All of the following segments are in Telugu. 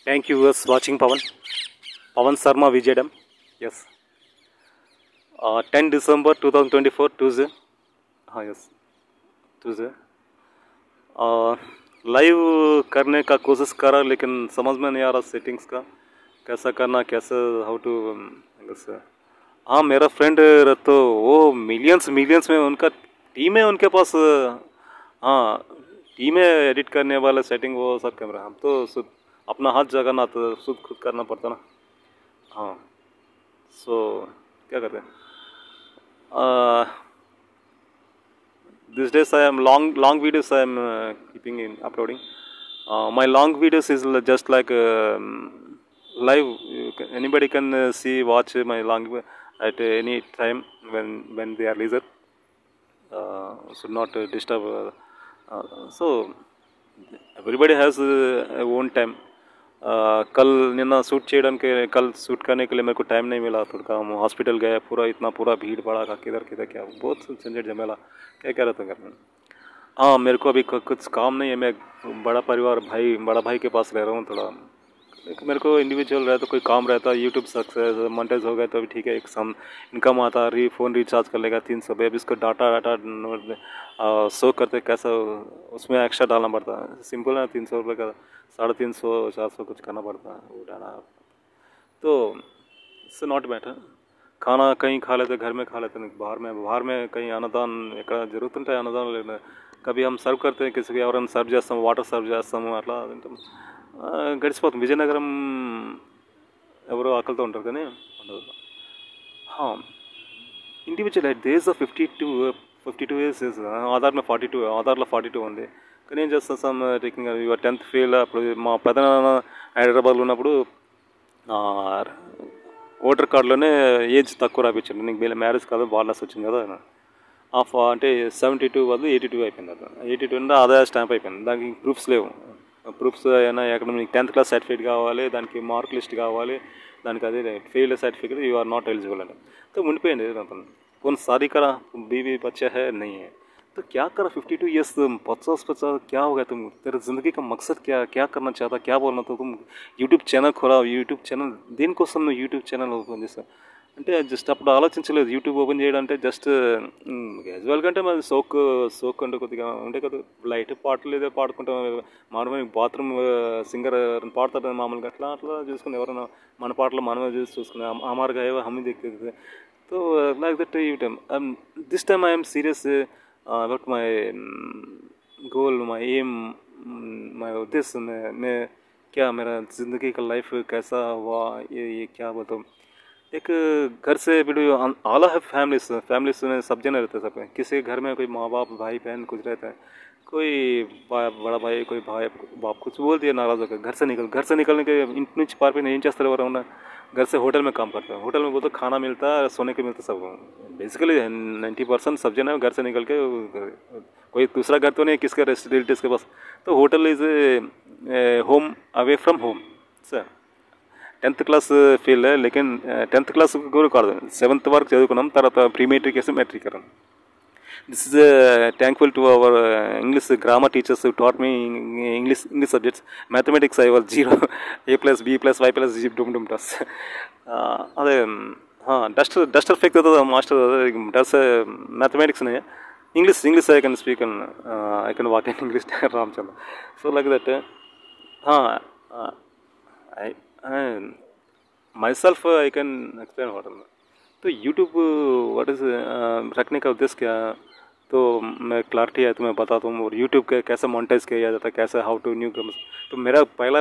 Thank you viewers watching Pawan Sharma VJDM. Yes. 10 December 2024 Tuesday. हाँ yes Tuesday. लाइव करने का कोशिश करा लेकिन समझ में नहीं आ रहा सेटिंग्स का कैसा करना कैसे हाउ टू हाँ मेरा फ्रेंड तो वो मिलियंस में उनका टीम है उनके पास। हाँ टीम है एडिट करने वाला सेटिंग वो सब कैमरा हम तो अपना हाथ जगाना तो खुद करना पड़ता ना। हाँ सो क्या करते हैं these days I am long videos I am keeping in uploading. My long videos is just like live. Anybody can watch my long at any time when they are leisure. Should not disturb. So everybody has own time. कल निन्ना शूट చేయడానికి कल शूट करने के लिए मेरे को टाइम नहीं मिला। थोड़ा हॉस्पिटल गया पूरा भीड़ पड़ा का किधर क्या बहुत झंझट झमेला क्या रहता है घर में। हाँ मेरे को अभी कुछ काम नहीं है। मैं बड़ा भाई के पास रह रहा हूँ। थोड़ा मेरे को इंडिविजुअल रहता कोई काम रहता यूट्यूब सक्सेस मोनेटाइज हो गया तो अभी ठीक है। एक सम इनकम आता फ़ोन रिचार्ज कर लेगा 300 पे। अभी इसको डाटा शो करते कैसा उसमें एक्स्ट्रा डालना पड़ता है। सिंपल है 300 रुपये का 350 400 कुछ करना पड़ता है वो डाला तो इससे नॉट बैटर। खाना कहीं खा लेते घर में खा लेते बाहर में कहीं अन्नदान जरूरत है अन्नदान लेना। कभी हम सर्व करते हैं किसी और सर्व చేస్తాం వాటర్ సర్వ్ చేస్తాము అట్లా గడిచిపోతుంది। విజయనగరం ఎవరో ఆకలితో ఉంటారు కానీ ఉండదు। Individual at days of 52 years ఆధార్లో 42 ఉంది కానీ ఏం చేస్తాం some taking your 10th fail. అప్పుడు మా పెదనాన్న హైదరాబాద్లో ఉన్నప్పుడు ఓటర్ కార్డులోనే ఏజ్ తక్కువ రాపించండి నీకు మ్యారేజ్ కాదు బార్లెస్ వచ్చింది కదా అంటే 72 బదులు 82 అయిపోయింది కదా 82 అంటే ఆదాయ స్టాంప్ అయిపోయింది దానికి ప్రూఫ్స్ లేవు। ప్రూఫ్స్ అయినా ఎక్కడ మీకు 10th క్లాస్ సర్టిఫికేట్ కావాలి దానికి మార్క్ లిస్ట్ కావాలి దానికి అదే fail certificate you are not eligible है तो ఉండిపోయింది कौन शादी करा बीवी बच्चा है नहीं है तो क्या करा 52 ईयर्स 50 क्या हो गया तुम तेरे ज़िंदगी का मकसद क्या करना चाहता क्या बोलना तो तुम यूट्यूब चैनल खोला यूट्यूब चैनल దేనికోసం నువ్వు యూట్యూబ్ ఛానల్ ఓపెన్ చేస్తావు అంటే జస్ట్ అప్పుడు ఆలోచించలేదు యూట్యూబ్ ఓపెన్ చేయడం అంటే జస్ట్ క్యాజువల్గా అంటే మరి సోక్ అంటే కొద్దిగా ఉంటే కదా లైట్ పాటలు ఏదో పాడుకుంటాం మామూలుగా బాత్రూమ్ సింగర్ పాడతారు మామూలుగా అట్లా చూసుకుని ఎవరైనా మన పాటలు మనమే చూసుకుని అమారుగా ఏవో హమ్మి దిక్కు तो like that YouTube this time I am serious about my goal my aim my उद्देश्य मैं क्या मेरा ज़िंदगी का लाइफ कैसा हुआ ये क्या बताऊँ। एक घर से वीडियो ऑल है फैमिलीज में सब जने रहते हैं सब किसी के घर में कोई माँ बाप भाई बहन कुछ रहता है कोई बड़ा भाई कोई भाई बाप कुछ बोल दिया नाराज़ होकर घर से निकलने के इंच पार पे नहीं చేస్తారు ఎవరైనా घर से होटल में काम करता है होटल में बोलते खाना मिलता है सोने के मिलता सब बेसिकली 90% सब जने घर से निकल के कोई दूसरा घर तो नहीं किसका रिलेटिव्स के पास तो hotel is home away from home sir 10th class fail लेकिन 10th క్లాస్ కూడా కాదు 7th వరకు చదువుకున్నాం తర్వాత ప్రీ మెట్రిక్ వేసి మెట్రిక్ అన్నాం। This is thankful to our English grammar teachers who taught me English subjects. Mathematics I was 0 A plus B plus Y plus Z dum tas अरे हाँ डस्टर फेंक देता था मास्टर डस मैथमेटिक्स नहीं है English I can speak and I can walk in English Ramchandra so like that हाँ myself I can explain what तो यूट्यूब व्हाट इज रखने का उद्देश्य क्या तो मैं क्लैरिटी है तो मैं बताता हूँ और यूट्यूब के कैसे मोनेटाइज किया जाता है कैसे हाउ टू न्यू कम्स तो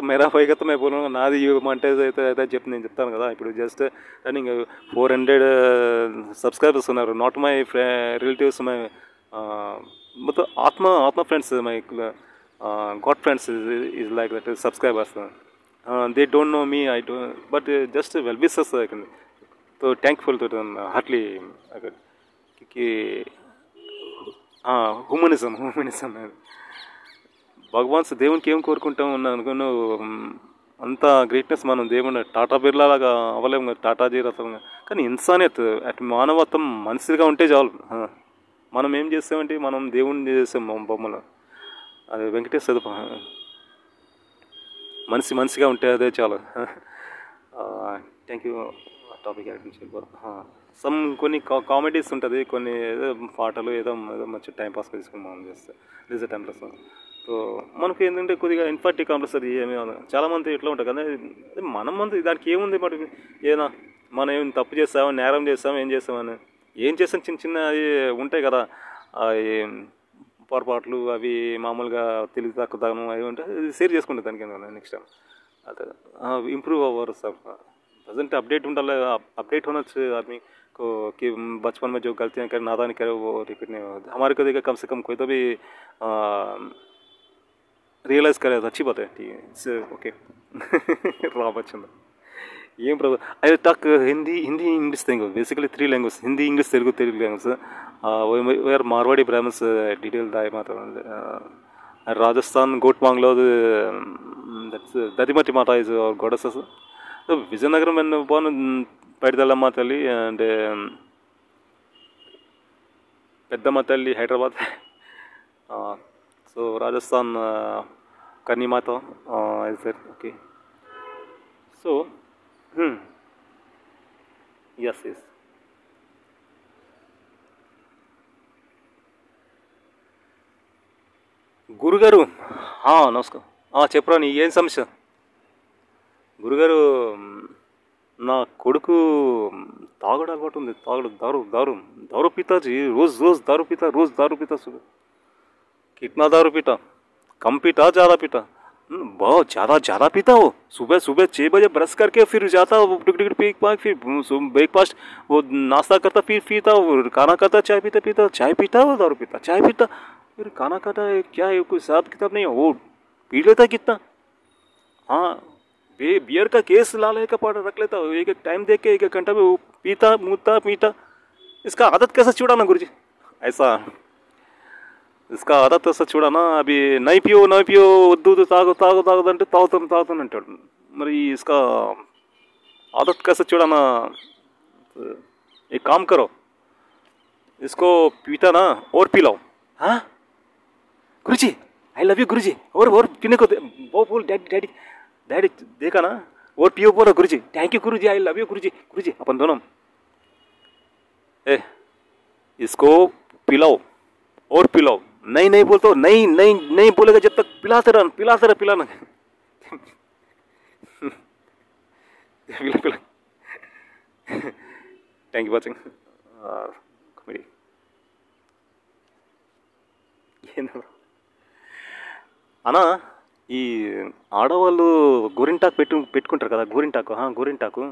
मेरा होएगा तो मैं बोलूँगा नादी मोनेटाइज అయితే నేను చెప్తాను కదా ఇప్పుడు జస్ట్ రన్నింగ్ 400 సబ్స్క్రైబర్స్ ఉన్నారు నాట్ మై రిలేటివ్స్ మై मतलब आत्मा friends my god friends is like that subscribers they don't know me I don't but just well wishes I can तो थैंकफुल टू them हार्टली क्योंकि హ్యూమనిజం భగవాన్ దేవునికి ఏం కోరుకుంటాం అనుకున్న అంత గ్రేట్నెస్ మనం దేవుని టాటా బిర్లా లాగా అవ్వలేము టాటాజీ రథంగా కానీ ఇన్సానియత్ అటు మానవత్వం మనిషిగా ఉంటే చాలు। మనం ఏం చేస్తామంటే మనం దేవుణ్ణి చేసాం బొమ్మలు అది వెంకటేష్ చదువు మనిషిగా ఉంటే అదే చాలు. Thank you. టాపిక్ సమ్ కొన్ని కామెడీస్ ఉంటుంది, కొన్ని ఏదో పాటలు ఏదో మంచి టైం పాస్ తీసుకుని మనం చేస్తే రీజన్ టైం పాస్. సో మనకు ఏంటంటే కొద్దిగా ఇన్ఫార్టీ కాంప్లెక్స్ అది ఏమీ చాలామంది ఇట్లా ఉంటుంది కదా, మనం మంది దానికి ఏముంది మరి ఏదైనా మనం ఏం తప్పు చేస్తామో నేరం చేస్తామో ఏం చేస్తామని ఏం చేస్తాం, చిన్న చిన్న అవి ఉంటాయి కదా, అవి పొరపాట్లు అవి మామూలుగా తెలివి తక్కువదానం అవి ఉంటే షేర్ చేసుకుంటే దానికి నెక్స్ట్ టైం అదే ఇంప్रूव अवर सब प्रेजेंट अपडेट ఉండాలి. अपडेट होना चाहिए आदमी को कि बचपन में जो गलतियाँ करे नादानी करे वो रिपीट नहीं हो. हमारे को देखा कम से कम कोई तो भी रियलाइज़ करे तो अच्छी बात है. ठीक है, ओके. राम बच्चन ఏం ప్రభు I talk Hindi English Telugu, basically 3 language, Hindi English Telugu language. Where Marwadi Brahmins detail దాయి మాత్రం రాజస్థాన్ గోట్ మాంగ్లో that's Dadhimati Mata is our goddesses. Vizianagaram when born Paiditallamma తల్లి అండ్ పెద్దమ్మ తల్లి హైదరాబాద్. సో రాజస్థాన్ కన్నీమాత is that. Okay, so yes. గురుగారు నమస్కారం. చెప్పరా నీ ఏం సమస్య? గురుగారు నా కొడుకు తాగడం అలవాటు ఉంది, दारू पीता जी, रोज दारू पीता सुबह. कितना दारू पीता? कम पीता ज़्यादा पीता? बहुत ज़्यादा पीता हो. सुबह 6 बजे ब्रश करके फिर जाता वो टिकट फिर ब्रेकफास्ट वो नाश्ता करता, फिर पीता, खाना खाता, चाय पीता वो दारू पीता, चाय पीता, फिर खाना खाता है. क्या है, कोई हिसाब किताब नहीं है. वो पी लेता कितना. हाँ, बियर का केस लाले का पाउडर रख लेता, एक टाइम देख के 1 घंटा में वो पीता. इसका आदत कैसे छुड़ाना गुरुजी? ऐसा इसका आदत ऐसा छुड़ाना. अभी नहीं पियो दूध తాగుతుంటే తాగుతాను అంటాడు. మరి इसका आदत कैसे छुड़ाना? एक काम करो, इसको पीता ना और पिलाओ. हाँ गुरुजी, आई लव यू गुरुजी. और पीने को बोल डैडी देखा ना, और पियो बोला गुरुजी. थैंक यू गुरुजी, आई लव यू गुरुजी. अपन दोनों इसको पिलाओ और पिलाओ. नहीं बोलते, नहीं बोलेगा जब तक पिलाते रह पिलाना. पिला. Thank you watching comedy. అన్నా, ఈ ఆడవాళ్ళు గోరింటాకు పెట్టుకుంటారు కదా, గోరింటాకు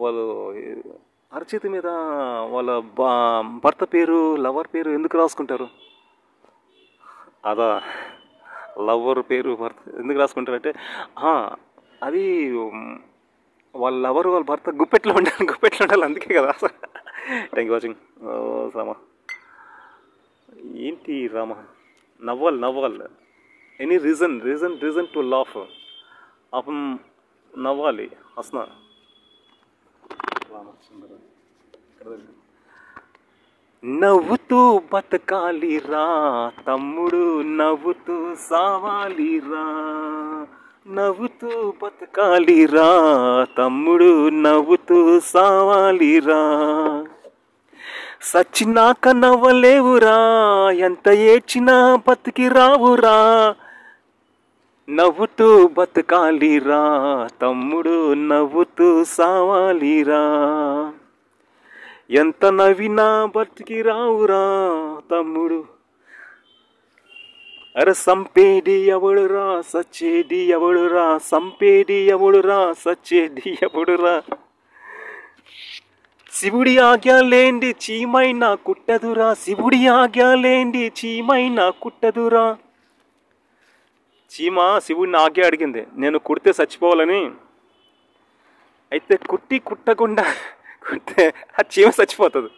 వాళ్ళు అరచేతి మీద వాళ్ళ భర్త పేరు, లవర్ పేరు ఎందుకు రాసుకుంటారు? అదా, లవర్ పేరు భర్త ఎందుకు రాసుకుంటారంటే అది వాళ్ళ లవర్ వాళ్ళ భర్త గుప్పెట్లో ఉండాలి, అందుకే కదా. Thank you watching. రామా ఏంటి రామా, నవ్వాలి. Any reason to laugh. అప్పుడు నవ్వాలి, హస్నా. నవ్వుతూ బతకాలిరా తమ్ముడు, నవ్వుతూ సావాలిరా. నవ్వుతూ బతకాలిరా తమ్ముడు, నవ్వుతూ సావాలిరా. సచ్చినాక నవ్వలేవురా, ఎంత ఏడ్చినా బతికి రావురా. నవ్వుతూ బతకాలిరా తమ్ముడు, నవ్వుతూ సావాలిరా. ఎంత నవ్వినా బతికి రావురా తమ్ముడు. అరే సంపేడి ఎవడురా, సచ్చేది ఎవడురా. సంపేడి ఎవడురా, సచ్చేది ఎవడురా. శివుడి ఆజ్ఞ లేండి చీమైనా కుట్టదురా. శివుడి ఆజ్ఞ లేండి చీమైనా కుట్టదురా. చీమ శివుడిని ఆజ్ఞ అడిగింది, నేను కుడితే చచ్చిపోవాలని. అయితే కుట్టకుండా కుడితే ఆ చీమ చచ్చిపోతుంది.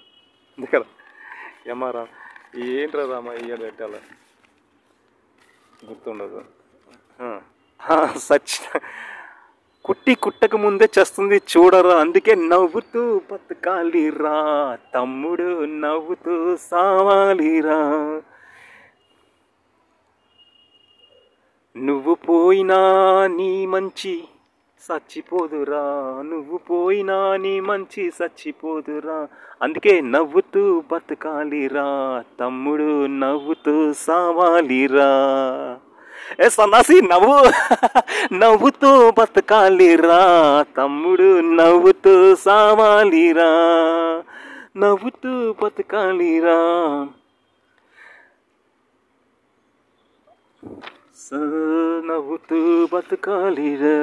అంతే కదా. ఏమారా ఏంట్రా రామా ఇయ్యాడు పెట్టాల గుర్తుండదు. కుట్టక ముందే చేస్తుంది చూడరా. అందుకే నవ్వుతూ బతకాలిరా తమ్ముడు, నవ్వుతూ సావాలిరా. నువ్వు పోయినా నీ మంచి చచ్చిపోదురా, నువ్వు పోయినా నీ మంచి చచ్చిపోదురా, అందుకే నవ్వుతూ బతకాలిరా తమ్ముడు, నవ్వుతూ సావాలిరా. ఏ సన్నాసి నవ్వు నవ్వుతూ బతకాలిరా తమ్ముడు, నవ్వుతూ సావాలిరా, నవ్వుతూ బతకాలిరా. నవ్వుతూ బతకాలిరా.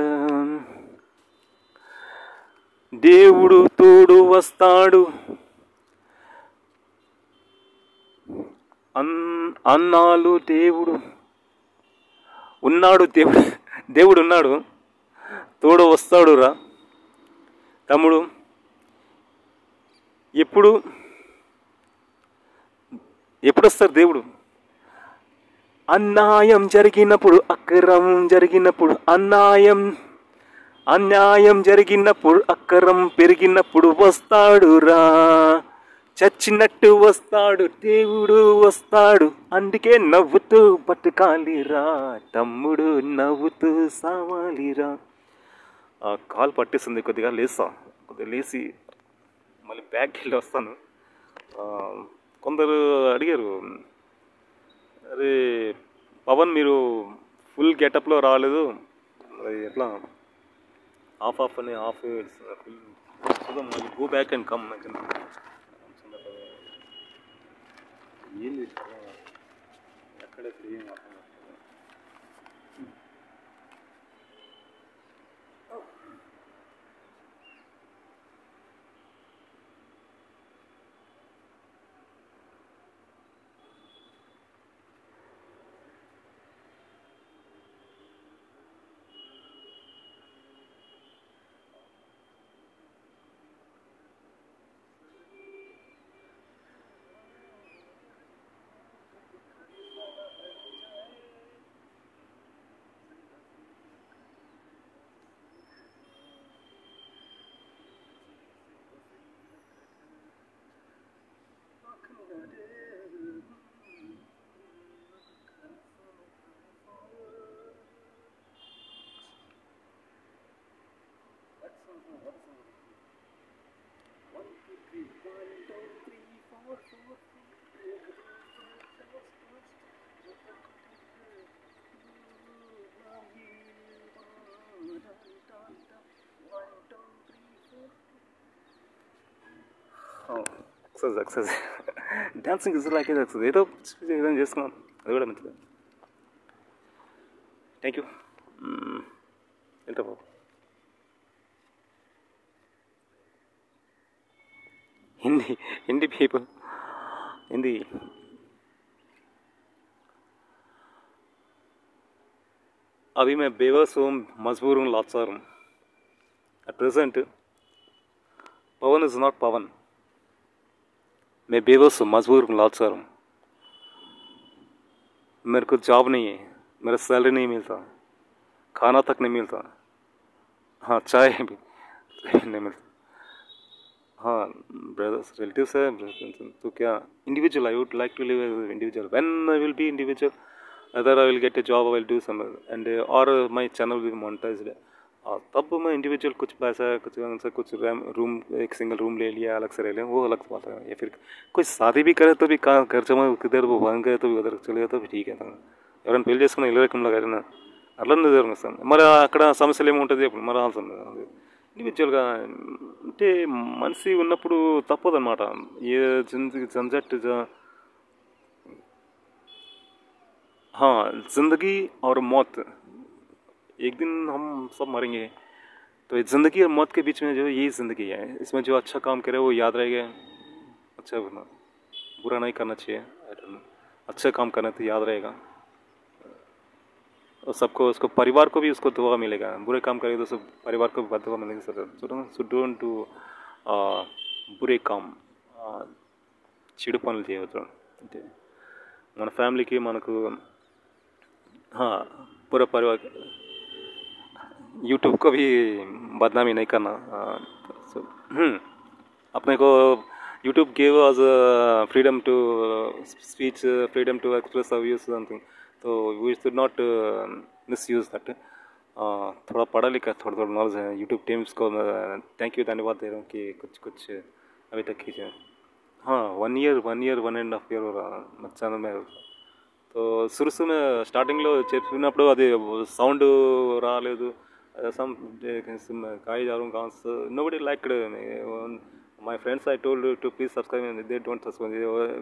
దేవుడు తోడు వస్తాడు అన్నాలు, దేవుడు ఉన్నాడు, దేవుడు ఉన్నాడు, తోడు వస్తాడు రా తమ్ముడు. ఎప్పుడు వస్తారు దేవుడు? అన్యాయం జరిగినప్పుడు, అక్రమం జరిగినప్పుడు, అన్యాయం జరిగినప్పుడు, అక్రమం పెరిగినప్పుడు వస్తాడురా, చచ్చినట్టు వస్తాడు దేవుడు వస్తాడు, అందుకే నవ్వుతూ బతకాలిరా తమ్ముడు, నవ్వుతూ సావాలిరా. కాలు పట్టేస్తుంది, కొద్దిగా లేచి మళ్ళీ బ్యాగ్కి వెళ్ళి వస్తాను. కొందరు అడిగారు, అరే పవన్ మీరు ఫుల్ గెటప్లో రాలేదు, అది ఎట్లా ఆఫ్ అని ఫుల్ చూద్దాం, గో బ్యాక్ అండ్ కమ్. ఏంది ఎక్కడ ఏం exercise dancing is like exercise, ఏదో విధంగా చేసుకున్నాను, అది కూడా మంచిది. Thank you. వెళ్తా బాబు. हिंदी पीपल हिंदी अभी मैं बेबस हूँ, मजबूर हूँ, लाचार हूँ. At present Pavan is not Pavan. मैं बेबस हूँ, मजबूर हूँ, लाचार हूँ. मेरे को जॉब नहीं है, मेरा सैलरी नहीं मिलता, खाना तक नहीं मिलता, हाँ चाय भी नहीं मिलता. हाँ ब्रदर्स रिलेटिव्स है तो क्या individual, I would like to live as individual. When I will be individual, other I will get a job, I will do some and और माय चैनल विल मोनेटाइज्ड. तब मैं इंडिविजुअल कुछ पैसा कुछ रूम, एक सिंगल रूम ले लिया, अलग से रह लिया, वो अलग बात है. या फिर कोई शादी भी करे तो भी खर्च में किधर वो भाग गए तो भी उधर चले गए तो भी ठीक है. ఎవరైనా పెళ్లి చేసుకున్న ఇల్లు రకంలో కానీ అట్లనే జరుగుతుంది. మరి అక్కడ సమస్యలు ఏముంటుంది అప్పుడు మరి ఆల్సింది ఇండివిజువల్గా అంటే మనిషి ఉన్నప్పుడు తప్పదన్నమాట. ఏ झंझट हाँ जिंदगी और मौत, एक दिन हम सब मरेंगे, तो ज़िंदगी और मौत के बीच में जो यही ज़िंदगी है. इसमें जो अच्छा काम करे वो याद रहेगा, अच्छा बुरा नहीं करना चाहिए, अच्छा काम करना तो याद रहेगा. और सबको, उसको परिवार को भी उसको दुआ मिलेगा. बुरे काम करेगा तो सब परिवार को भी दुआ मिलेगी. सो डोंट डू बुरे काम, చెడు పనులు చేయవద్దు. అంటే మన ఫ్యామిలీకి మనకు पूरा परिवार, यूट्यूब को भी बदनामी नहीं करना. so, अपने को YouTube give us freedom to speech, freedom to express our views something. तो we should not misuse that. थोड़ा पढ़ा लिखा, थोड़ा थोड़ा नॉलेज है। यूट्यूब टीम्स को थैंक यू, धन्यवाद दे रहा हूँ कि कुछ कुछ अभी तक खींचे। हाँ, 1.5 year 1.5 year हो रहा मैं चैनल में। तो शुरू शुरू में స్టార్టింగ్లో చెప్పినప్పుడు అది సౌండ్ రాలేదు, సమ్ కాయ జారం కాన్స్ nobody liked my friends. I told to please subscribe, they don't subscribe.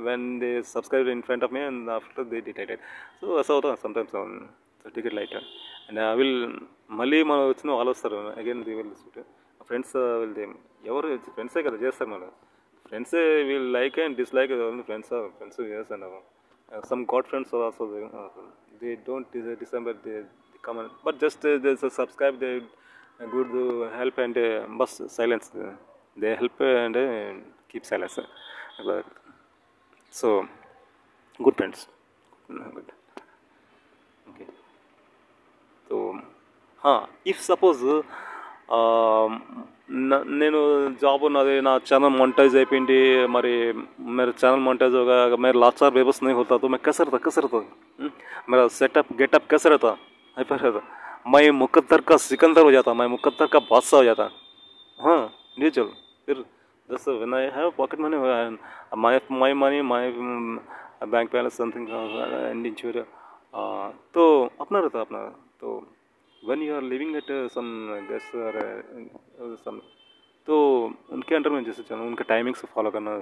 When they subscribe in front of me and after they డిటైటెడ్. సో అసలు అవుతాం sometimes. So take it light and I will మళ్ళీ మనం వచ్చిన వాళ్ళు వస్తారు again the will friends will they ఎవరు ఫ్రెండ్సే కదా చేస్తారు. మన ఫ్రెండ్సే will like and dislike friends చేస్తాను. Some god friends are also there. They don't December they come and, but just they subscribe, they good help and bus silence. They help and keep silence. So good friends. Good. Okay. So if suppose నేను జాబ్ ఉన్నది, నా ఛాनल मोनेटाइज అయిపోయింది, మరి मेरा चैनल मोनेटाइज होगा, अगर मेरा लास्ट साल बेबस नहीं होता तो मैं कैसा रहता मेरा सेटअप गेटअप कैसा रहता, हाइपर रहता, मैं मुकद्दर का सिकंदर हो जाता, मैं मुकद्दर का बादशाह हो जाता. हाँ ये चल फिर जैसे when I have pocket money, my money, my bank balance something and ensure, तो अपना रहता अपना. तो when you are living at some guests or some, तो उनके अंडर में जैसे चलो उनका टाइमिंग्स फॉलो करना,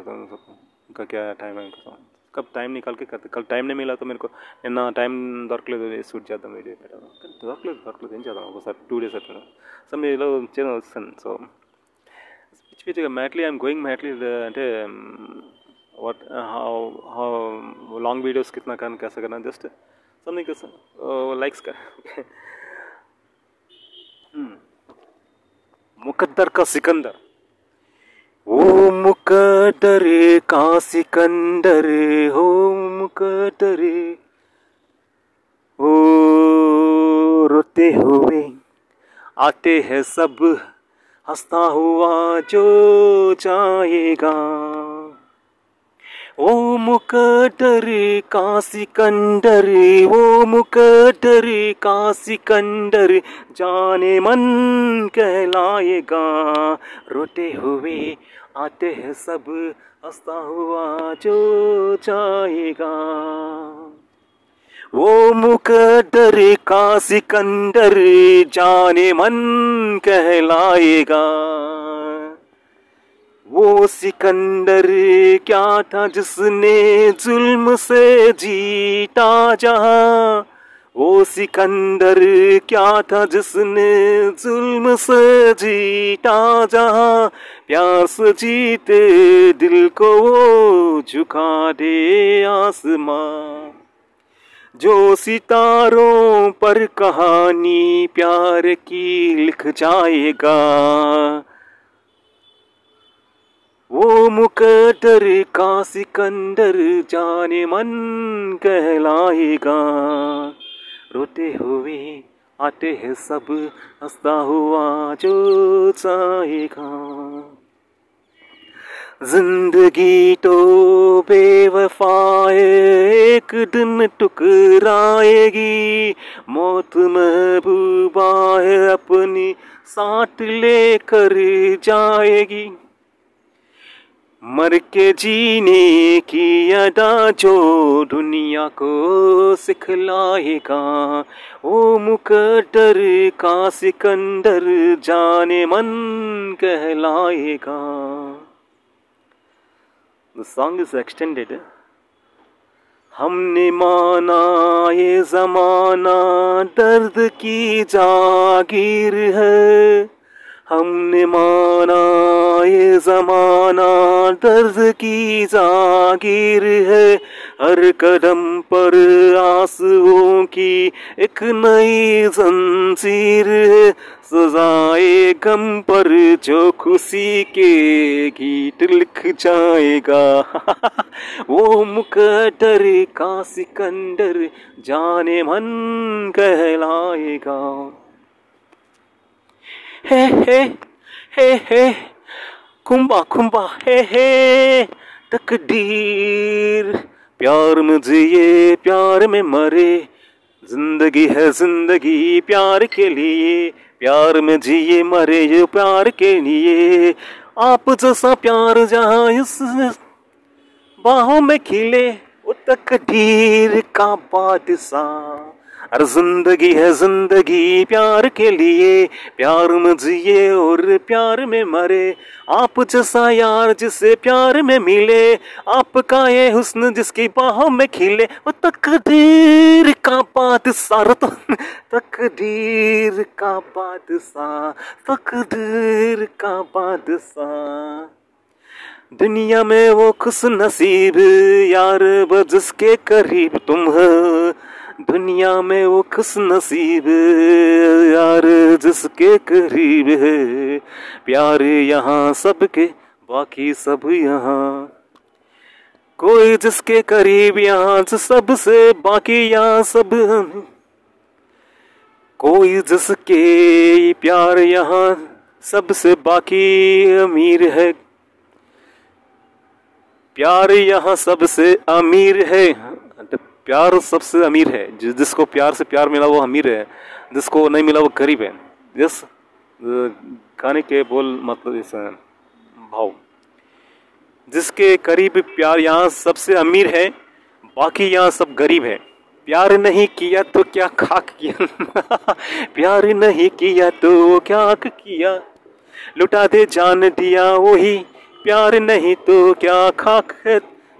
उनका क्या टाइम है, कब टाइम निकाल के करते. कल टाइम नहीं मिला तो मेरे को నిన్న టైం దొరకలేదు షూట్ చేద్దాం వీడియో పెట్టాను, దొరకలేదు ఏం చేద్దాం. ఒకసారి 2 days అట్లా సో మీలో వస్తాను. సో పిచ్చిగా మ్యాట్లీ ఐఎమ్ గోయింగ్ మ్యాట్లీ అంటే వాట్ how long videos कितना करना कैसा करना, जस्ट समथिंग लाइक्स का. मुकद्दर का सिकंदर, ओ मुकद्दर का सिकंदर, हो मुकद्दर, ओ रोते हुए आते हैं सब, हंसता हुआ जो जाएगा. ओ मुकद्दर का सिकंदर, वो मुकद्दर का सिकंदर, जाने मन कहलाएगा. रोते हुए आते हैं सब, हंसता हुआ जो जाएगा. वो मुकद्दर का सिकंदर, जाने मन कहलाएगा. वो सिकंदर क्या था जिसने जुल्म से जीता जहां, वो सिकंदर क्या था जिसने जुल्म से जीता जहां, प्यार से जीते दिल को वो झुका दे आसमां. जो सितारों पर कहानी प्यार की लिख जाएगा, वो मुकद्दर का सिकंदर, जाने मन कहलाएगा. रोते हुए आते हैं सब, हंसता हुआ जो जाएगा. जिंदगी तो बेवफा है, एक दिन टुकराएगी. मौत महबूबा है, अपनी साथ लेकर जाएगी. मर के जीने की अदा जो दुनिया को सिखलाएगा, ओ मुकद्दर का सिकंदर, जाने मन कहलाएगा. The song is extended. हमने माना ये जमाना दर्द की जागीर है, हमने माना ये जमाना दर्द की जागीर है. हर कदम पर आंसुओं की एक नई जंजीर है. सजाए गम पर जो खुशी के गीत लिख जाएगा. वो मुकद्दर का सिकंदर, जाने मन कहलाएगा. हे हे हे हे कुंबा कुंबा हे हे तकदीर, प्यार में जिए प्यार में मरे, जिंदगी है जिंदगी प्यार के लिए, प्यार में जिए मरे ये प्यार के लिए। आप जैसा प्यार जहाँ इस बाहों में खिले, वो तकदीर का बादशाह। अरे जिंदगी है जिंदगी प्यार के लिए, प्यार में जिए और प्यार में मरे। आप जैसा यार जिसे प्यार में मिले, आपका ये हुस्न जिसकी बाहों में खिले, वो तकदीर का बादशाह। तो तकदीर का बादशाह, तकदीर का बादशाह। दुनिया में वो खुश नसीब यार वो जिसके करीब तुम हो। दुनिया में वो खुश नसीब यार जिसके करीब है। प्यार यहाँ सबके बाकी सब यहाँ, कोई जिसके करीब यहाँ सबसे बाकी यहाँ सब। कोई जिसके प्यार यहाँ सबसे बाकी अमीर है। प्यार यहाँ सबसे अमीर है, प्यार सबसे अमीर है। जिसको प्यार से प्यार मिला वो अमीर है, जिसको नहीं मिला वो गरीब है। यस, गाने के बोल मतलब इस भाव, जिसके करीब प्यार यहाँ सबसे अमीर है, बाकी यहाँ सब गरीब है। प्यार नहीं किया तो क्या खाक किया प्यार नहीं किया तो क्या किया, लुटा दे जान दिया वही। प्यार नहीं तो क्या खाक है,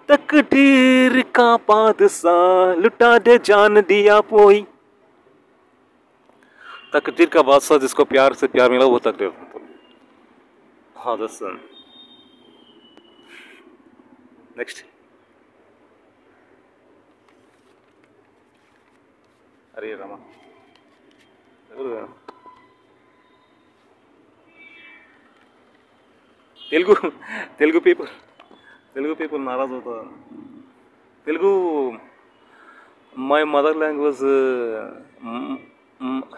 तकदीर का बादशाह। लुटा दे जान दिया वही, तकदीर का बादशाह। जिसको प्यार से प्यार मिला वो तकदीर। हाँ दोस्तों, नेक्स्ट। अरे रामा, तेलुगु तेलुगु पीपल नाराज होता। Telugu my mother language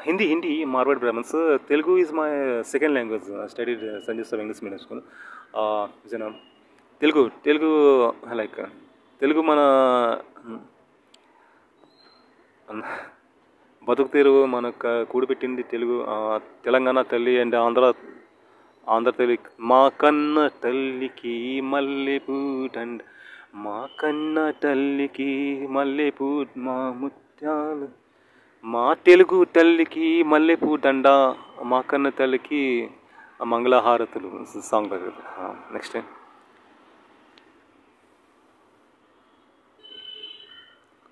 Hindi Marwar Brahmins. Telugu is my second language. I studied St. Joseph English Medium School. జనం తెలుగు లైక్ తెలుగు మన బతుకు తెరువు మన కూడిపెట్టింది తెలుగు. తెలంగాణ తల్లి అండ్ ఆంధ్ర తల్లి. మా కన్న తల్లికి మల్లెపూటండ్, మా కన్న తల్లికి మల్లెపూ మా ముత్యాలు, మా తెలుగు తల్లికి మల్లెపూ దండ, మా కన్న తల్లికి మంగళహారతులు. సాంగ్ దగ్గర. నెక్స్ట్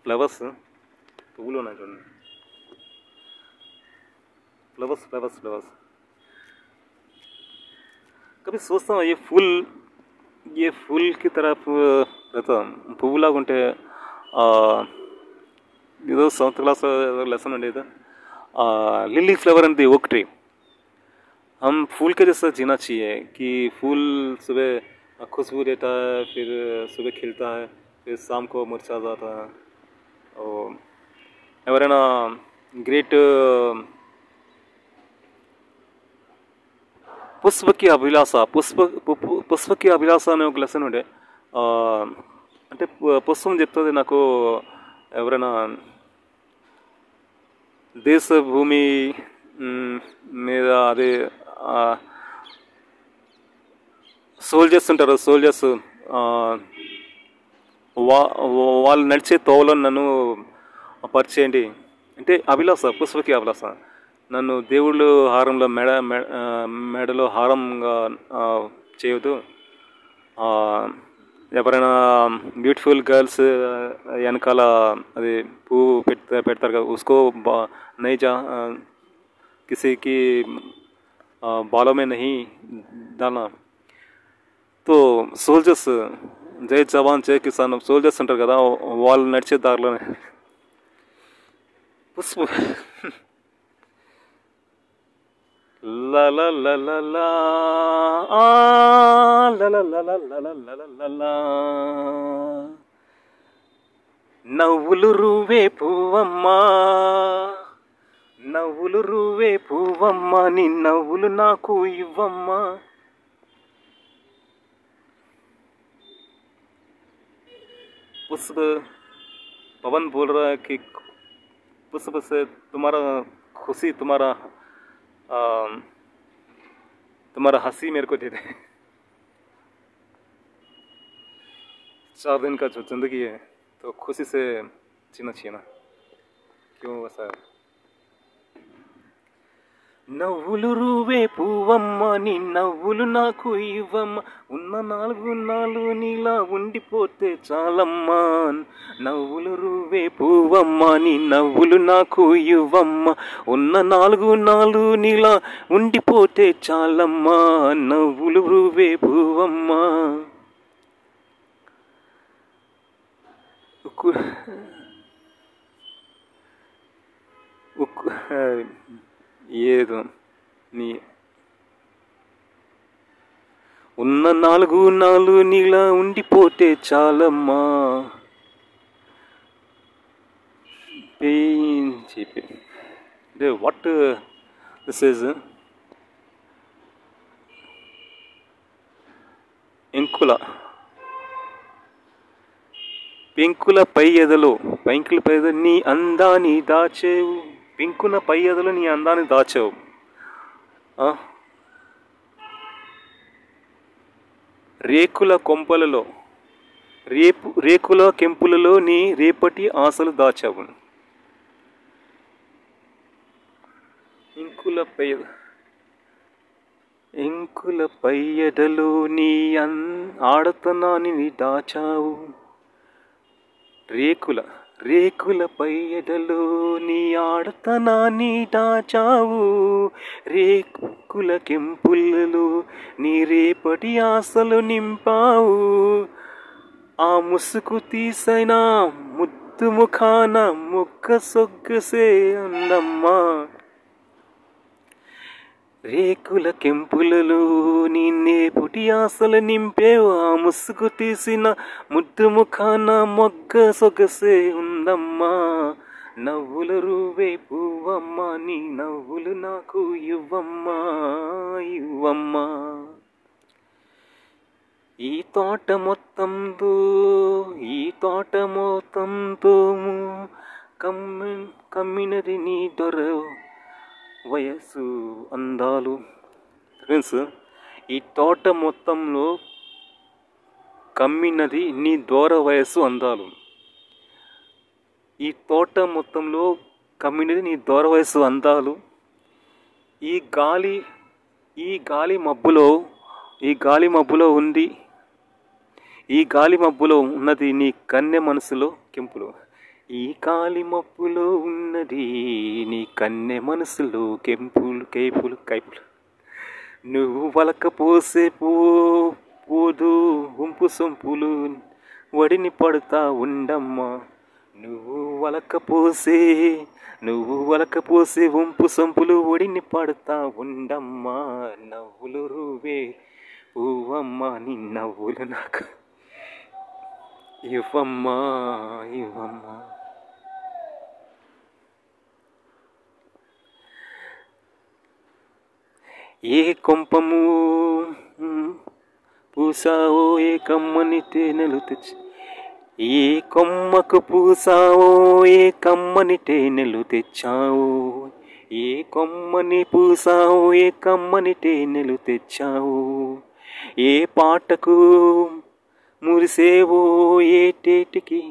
ఫ్లవర్స్, పువ్వులు ఉన్నాయి చూడండి. फ्लावर्स कभी सोचता हूँ ये फूल की तरफ रहता పువ్వులాగా ఉంటే. ఏదో 7th क्लास लेसन ఉండేది. Lily flower and the oak tree. हम फूल के जैसा जीना चाहिए कि फूल सुबह खुशबू देता है, फिर सुबह खिलता है, फिर शाम को मुरझा जाता है. और ఎవరైనా గ్రేట్ పుష్ప की అభిలాష అనే ఒక లెసన్ ఉండే. అంటే పుష్పం చెప్తుంది నాకు, ఎవరైనా దేశ భూమి మీద అదే సోల్జర్స్ ఉంటారు. సోల్జర్స్ వాళ్ళు నడిచే తోవలో నన్ను పరిచేయండి అంటే అభిలాష, పుష్పకి అభిలాష. నన్ను దేవుళ్ళు హారంలో మెడలో హారంగా చేయొద్దు. ఎవరైనా బ్యూటిఫుల్ గర్ల్స్ వెనకాల అది పువ్వు పెడతారు కదా, ఉస్కో नहीं जा किसी की बालों में नहीं डालना. तो సోల్జర్స్ జై జవాన్ జై కిసాన్ సోల్జర్స్ అంటారు కదా, వాళ్ళు నడిచే దారిలోనే పుష్ప లా లా లా లా లా లా లా లా లా లా. నవ్వులు రువే పువ్వమ్మా, నవ్వులు రువే పువ్వమ్మా, నీ నవ్వులు నాకు ఇవ్వమ్మా. पुष्प पवन बोल रहा है कि బస్ బస్ తుమారా ఖుషి ఆ, తుమారా హసీ మేరే కో దే దే 4 दिन का जो ज़िंदगी है तो खुशी से जीना चाहिए ना क्यों वैसा నవ్వులు రువే పువ్వమ్మ నీ నవ్వులు నాకు ఇవ్వమ్మ ఉన్న 4 నాళ్ళు నీలా ఉండిపోతే చాలమ్మా నవ్వులు రువే పువ్వమ్మ నీ నవ్వులు నాకు ఇవ్వమ్మ ఉన్న 4 నాళ్ళు నీలా ఉండిపోతే చాలమ్మా నవ్వులు రువే పువ్వమ్మ ఏదో నీ ఉన్న 4 నాళ్ళు నీలా ఉండిపోతే చాలమ్మా చెప్పి వాట్ దిస్ ఈజ్ పెంకుల పై ఎదలో నీ అందాన్ని దాచేవు పెంకుల పై ఎదలో నీ అందాన్ని దాచావు రేకుల కొంపలలో రేకుల కెంపులలో నీ రేపటి ఆశలు దాచావు ఇంకుల పై ఎదలో నీ ఆడతనాన్ని దాచావు రేకుల పై ఎదలో నీ ఆడతనాన్ని దాచావు రేకుల కెంపులలో నీ రేపటి ఆశలు నింపావు ఆ ముసుగు తీసైనా ముద్దు ముఖాన మొక్క సొగ్గసే అందమ్మా రేకుల కెంపులలో నిన్నే పుటి ఆశలు నింపేవు ఆ ముసుగు తీసిన ముద్దు ముఖాన మొగ్గ సొగసే ఉందమ్మా నవ్వుల రువే పువ్వమ్మ నీ నవ్వులు నాకు ఇవ్వమ్మా ఈ తోట మొత్తంతో కమ్మినది నీ దొర వయస్సు అందాలు ఫ్రెండ్స్ ఈ తోట మొత్తంలో కమ్మినది నీ దూర వయస్సు అందాలు ఈ తోట మొత్తంలో కమ్మినది నీ దూర వయస్సు అందాలు ఈ గాలి మబ్బులో ఉన్నది నీ కన్నె మనసులో కెంపులు ఈ గాలి మబ్బులో ఉన్నది నీ కన్నె మనసులో కేపులు నువ్వు వలకపోసే పోదు ఉంపు సొంపులు వడిని పడుతా ఉండమ్మా నువ్వు వలకపోసే ఉంపు సొంపులు ఒడిని పడుతా ఉండమ్మా నవ్వులు రువే పువ్వమ్మ నీ నవ్వులు నాకు ఇవ్వమ్మా ఏ కొంపము పూసావో ఏ కమ్మని తేనెలు తెచ్చి ఏ కొమ్మకు పూసావో ఏ కమ్మని తేనెలు తెచ్చావు ఏ కొమ్మని పూసావో ఏ కమ్మని తేనెలు తెచ్చావు ఏ పాటకు మురిసేవో ఏటేటికి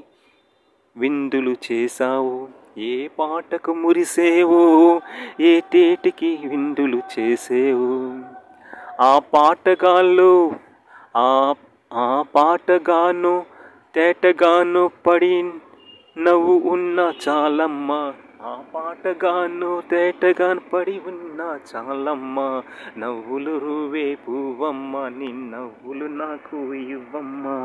విందులు చేశావు ఏ పాటకు మురిసేవో ఏటేటికి విందులు చేసేవు ఆ పాటగాను తేటగాను పడి నవ్వు ఉన్న చాలమ్మా ఆ పాటగాను తేటగాను పడి ఉన్న చాలమ్మా నవ్వులు రువే పువ్వమ్మ నీ నవ్వులు నాకు ఇవ్వమ్మా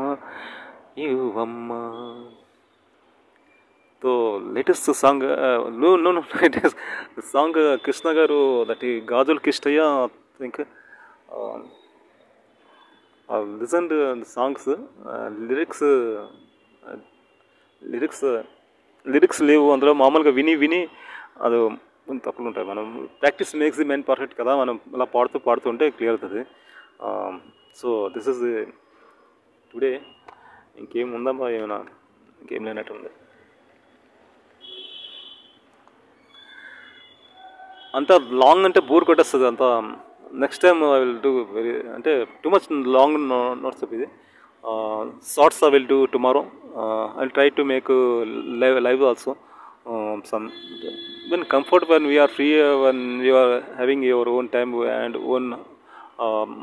तो latest song no latest song Krishna garu that Gajul Kishtaya I think listen to the songs lyrics లేవు అందులో మామూలుగా విని అది కొంచెం తప్పులు ఉంటాయి మనం practice makes the men perfect కదా మనం అలా పాడుతుంటే క్లియర్ అవుతుంది సో దిస్ ఇస్ టుడే ఇంకేం ఉందమ్మా ఏమైనా ఇంకేం లేనట్టుంది అంత లాంగ్ అంటే బోర్ కొట్టేస్తుంది అంత. Next time I will do very అంటే టూ మచ్ లాంగ్ నోట్స్ ఇది. Shorts I will do tomorrow. I try to make live also some when comfort when we are free, when you are having your own time and own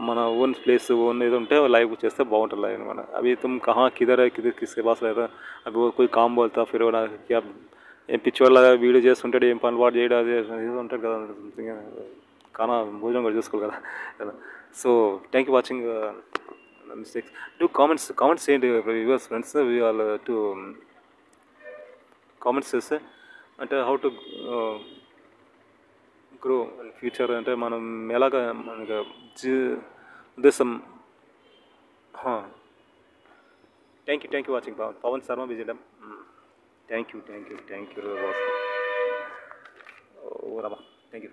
మన ఓన్ ప్లేస్ ఓన్ ఏదో ఉంటే लाइव చేస్తే బాగుంటుంది लाइव మన अभी तुम कहाँ किधर है किधर किसके पास रहता अभी वो कोई काम बोलता फिर वो क्या ఏం పిచ్చివాళ్ళగా వీడియో చేస్తుంటాడు ఏం పని వాడు చేయడం అదే ఏదో ఉంటాడు కదా సంథింగ్ కానా భోజనం కూడా చేసుకోవాలి కదా. So thank you watching mistakes. Two comments ఏంటి యువర్స్ ఫ్రెండ్స్ వాళ్ళ టూ కామెంట్స్ చేస్తే అంటే how to grow in future అంటే మనం ఎలాగ మనకు ఉద్దేశం. Thank you watching Pavan Sharma విజయడం. Thank you boss. ఓ రమా థ్యాంక్ యూ.